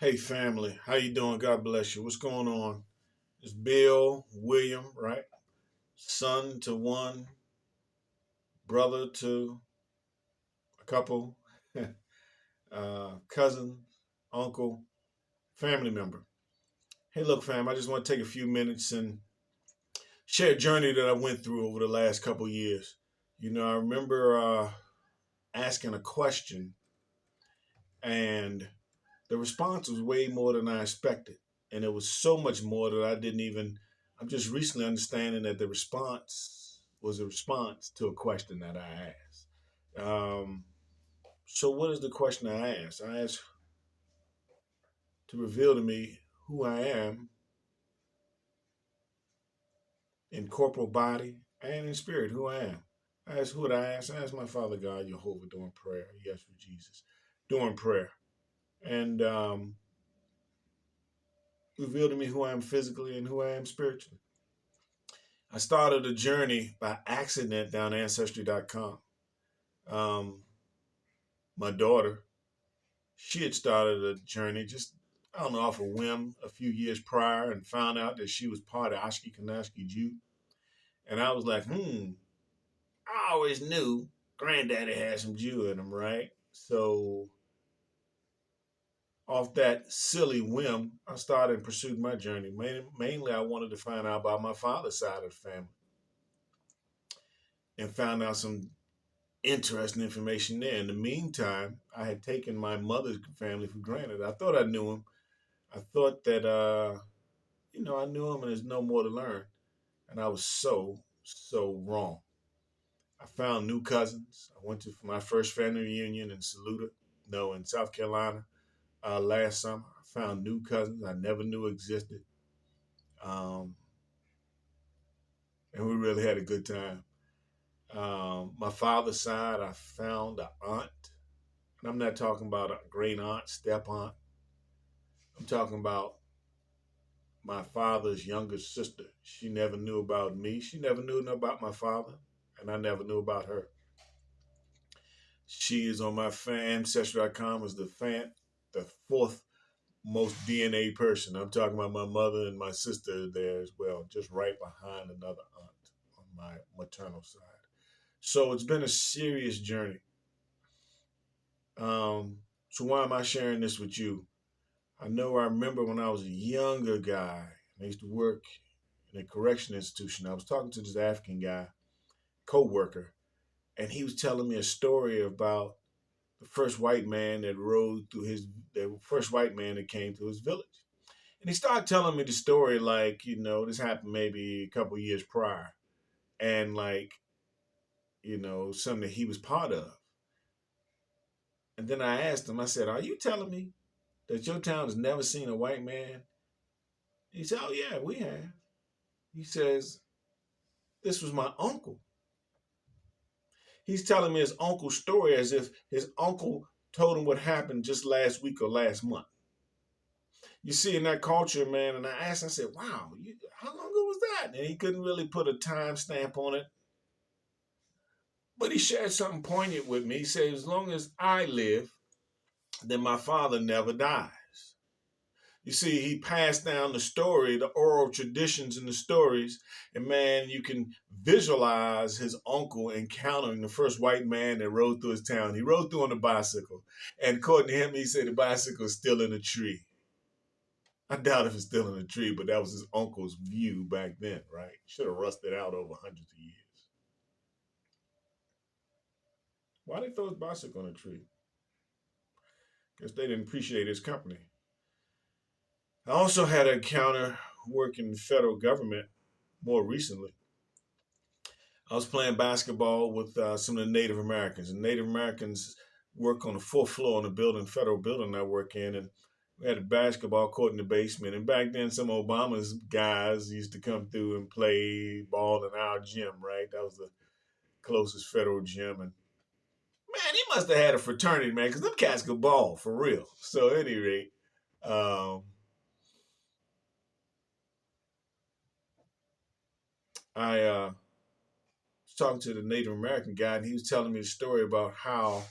Hey family, how you doing? God bless you. What's going on? It's Bill, William, right? Son to one, brother to a couple, cousin, uncle, family member. Hey, look, fam, I just want to take a few minutes and share a journey that I went through over the last couple years. I remember asking a question, and the response was way more than I expected. And it was so much more that I didn't even, I'm just recently understanding that the response was a response to a question that I asked. So, what is the question I asked? I asked to reveal to me who I am in corporal body and in spirit, who I am. I asked who would I ask? I asked my Father God, Jehovah, during prayer. Yes, for Jesus, during prayer. And reveal to me who I am physically and who I am spiritually. I started a journey by accident down ancestry.com. Um, my daughter, she had started a journey just, I don't know, off a whim a few years prior and found out that she was part of Ashkenazi Jew. And I was like, I always knew granddaddy had some Jew in him, right? So off that silly whim, I started and pursued my journey. Mainly, I wanted to find out about my father's side of the family and found out some interesting information there. In the meantime, I had taken my mother's family for granted. I thought I knew him. I thought that, I knew him and there's no more to learn. And I was so wrong. I found new cousins. I went to my first family reunion in Saluda, no, in South Carolina last summer. I found new cousins I never knew existed. Um, and we really had a good time. My father's side, I found an aunt. And I'm not talking about a great aunt, step aunt. I'm talking about my father's younger sister. She never knew about me. She never knew about my father, and I never knew about her. She is on my ancestry.com as the fourth most DNA person. I'm talking about my mother and my sister there as well, just right behind another aunt on my maternal side. So it's been a serious journey. So why am I sharing this with you? I remember when I was a younger guy, I used to work in a correction institution. I was talking to this African guy, co-worker, and he was telling me a story about the first white man the first white man that came to his village. And he started telling me the story like, this happened maybe a couple years prior. And like, something that he was part of. And then I asked him, I said, are you telling me that your town has never seen a white man? He said, oh yeah, we have. He says, this was my uncle. He's telling me his uncle's story as if his uncle told him what happened just last week or last month. You see, in that culture, man, and I asked, I said, wow, how long ago was that? And he couldn't really put a time stamp on it. But he shared something poignant with me. He said, as long as I live, then my father never dies. You see, he passed down the story, the oral traditions and the stories. And man, you can visualize his uncle encountering the first white man that rode through his town. He rode through on a bicycle. And according to him, he said the bicycle is still in a tree. I doubt if it's still in a tree, but that was his uncle's view back then, right? Should have rusted out over hundreds of years. Why they throw his bicycle in a tree? Guess they didn't appreciate his company. I also had an encounter working in the federal government more recently. I was playing basketball with some of the Native Americans. And Native Americans work on the fourth floor in the building, federal building I work in. And we had a basketball court in the basement. And back then, some of Obama's guys used to come through and play ball in our gym, right? That was the closest federal gym. And man, he must have had a fraternity, man, because them cats could ball for real. So, at any rate, um, I was talking to the Native American guy, and he was telling me a story about how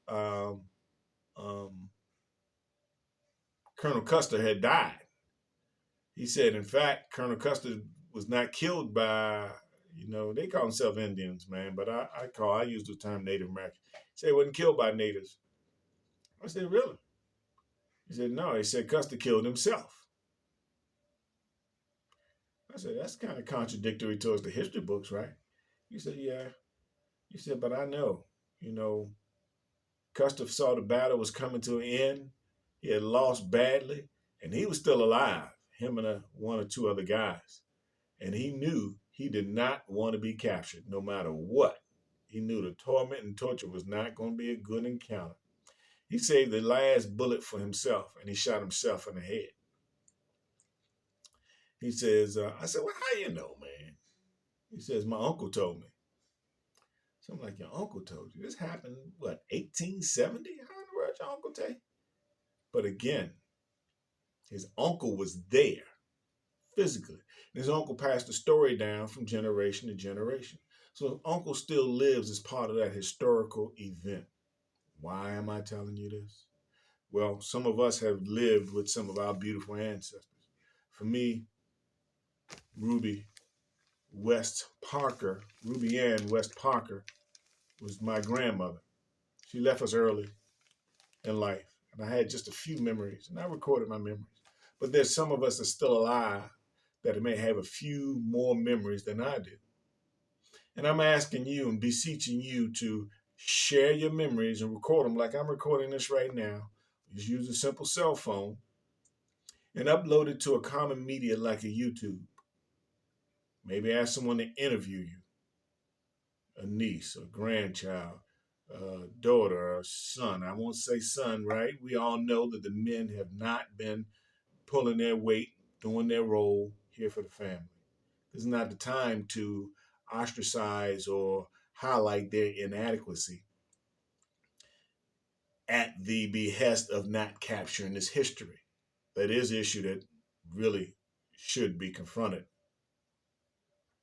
um, um, Colonel Custer had died. He said, in fact, Colonel Custer was not killed by, they call themselves Indians, man, but I use the term Native American. He said he wasn't killed by natives. I said, really? He said, no. He said Custer killed himself. I said, that's kind of contradictory towards the history books, right? He said, yeah. He said, but I know, Custer saw the battle was coming to an end. He had lost badly, and he was still alive, him and one or two other guys. And he knew he did not want to be captured, no matter what. He knew the torment and torture was not going to be a good encounter. He saved the last bullet for himself, and he shot himself in the head. He says, I said, well, how you know, man? He says, my uncle told me. So I'm like, your uncle told you? This happened, 1870? How in the world your uncle tell you? But again, his uncle was there physically. And his uncle passed the story down from generation to generation. So his uncle still lives as part of that historical event. Why am I telling you this? Well, some of us have lived with some of our beautiful ancestors. For me, Ruby Ann West Parker was my grandmother. She left us early in life, and I had just a few memories, and I recorded my memories. But there's some of us that are still alive that may have a few more memories than I do. And I'm asking you and beseeching you to share your memories and record them like I'm recording this right now. Just use a simple cell phone and upload it to a common media like a YouTube. Maybe ask someone to interview you, a niece, a grandchild, a daughter, or a son. I won't say son, right? We all know that the men have not been pulling their weight, doing their role here for the family. This is not the time to ostracize or highlight their inadequacy at the behest of not capturing this history. That is an issue that really should be confronted,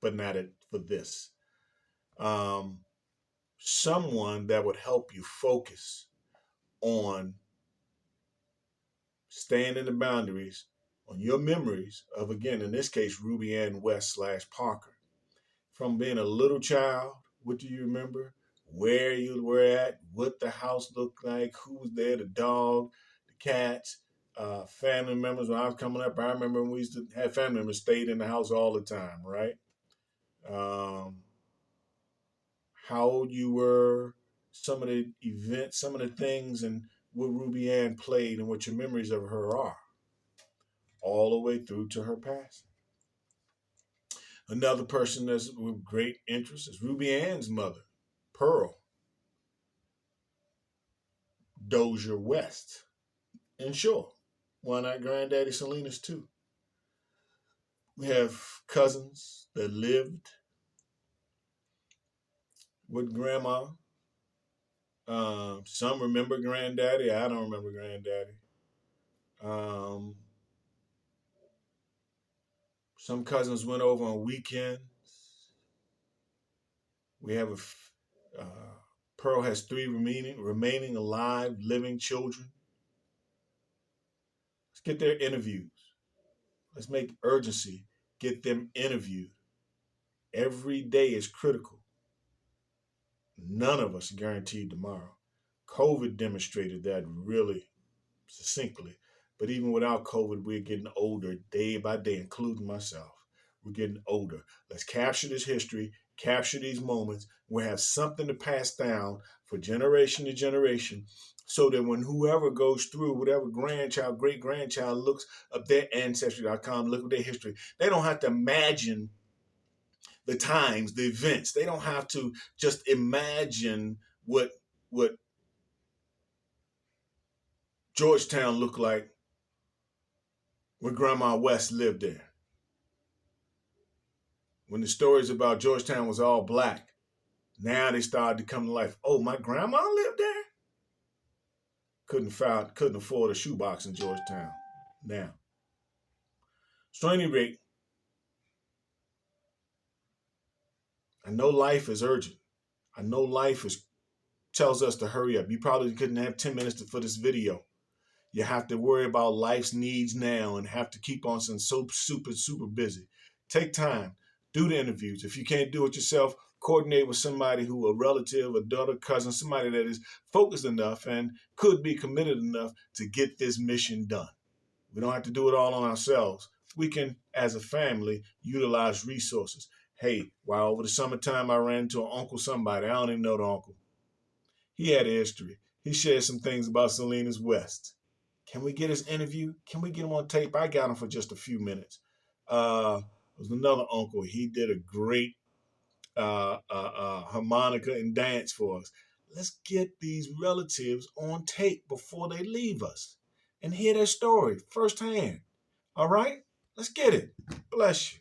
but not for this. Someone that would help you focus on staying in the boundaries, on your memories of, again, in this case, Ruby Ann West / Parker. From being a little child, what do you remember? Where you were at, what the house looked like, who was there, the dog, the cats, family members. When I was coming up, I remember when we used to have family members stayed in the house all the time, right? How old you were, some of the events, some of the things, and what Ruby Ann played and what your memories of her are, all the way through to her passing. Another person that's with great interest is Ruby Ann's mother, Pearl Dozier West. And sure, why not Granddaddy Salinas too? We have cousins that lived with Grandma. Some remember Granddaddy. I don't remember Granddaddy. Some cousins went over on weekends. We have Pearl has 3 remaining alive, living children. Let's get their interviews. Let's make urgency. Get them interviewed. Every day is critical. None of us are guaranteed tomorrow. COVID demonstrated that really succinctly. But even without COVID, we're getting older day by day, including myself. We're getting older. Let's capture this history, capture these moments. We'll have something to pass down for generation to generation so that when whoever goes through, whatever grandchild, great-grandchild looks up their ancestry.com, look at their history, they don't have to imagine the times, the events. They don't have to just imagine what Georgetown looked like when Grandma West lived there. When the stories about Georgetown was all black, now they started to come to life. Oh, my grandma lived there? Couldn't afford a shoebox in Georgetown. Now. So at any rate, I know life is urgent. I know life tells us to hurry up. You probably couldn't have 10 minutes for this video. You have to worry about life's needs now and have to keep on saying so super busy. Take time, do the interviews. If you can't do it yourself, coordinate with somebody who a relative, a daughter, cousin, somebody that is focused enough and could be committed enough to get this mission done. We don't have to do it all on ourselves. We can, as a family, utilize resources. Hey, while over the summertime I ran into an uncle somebody, I don't even know the uncle. He had a history. He shared some things about Salinas West. Can we get his interview? Can we get him on tape? I got him for just a few minutes. There was another uncle. He did a great harmonica and dance for us. Let's get these relatives on tape before they leave us and hear their story firsthand. All right? Let's get it. Bless you.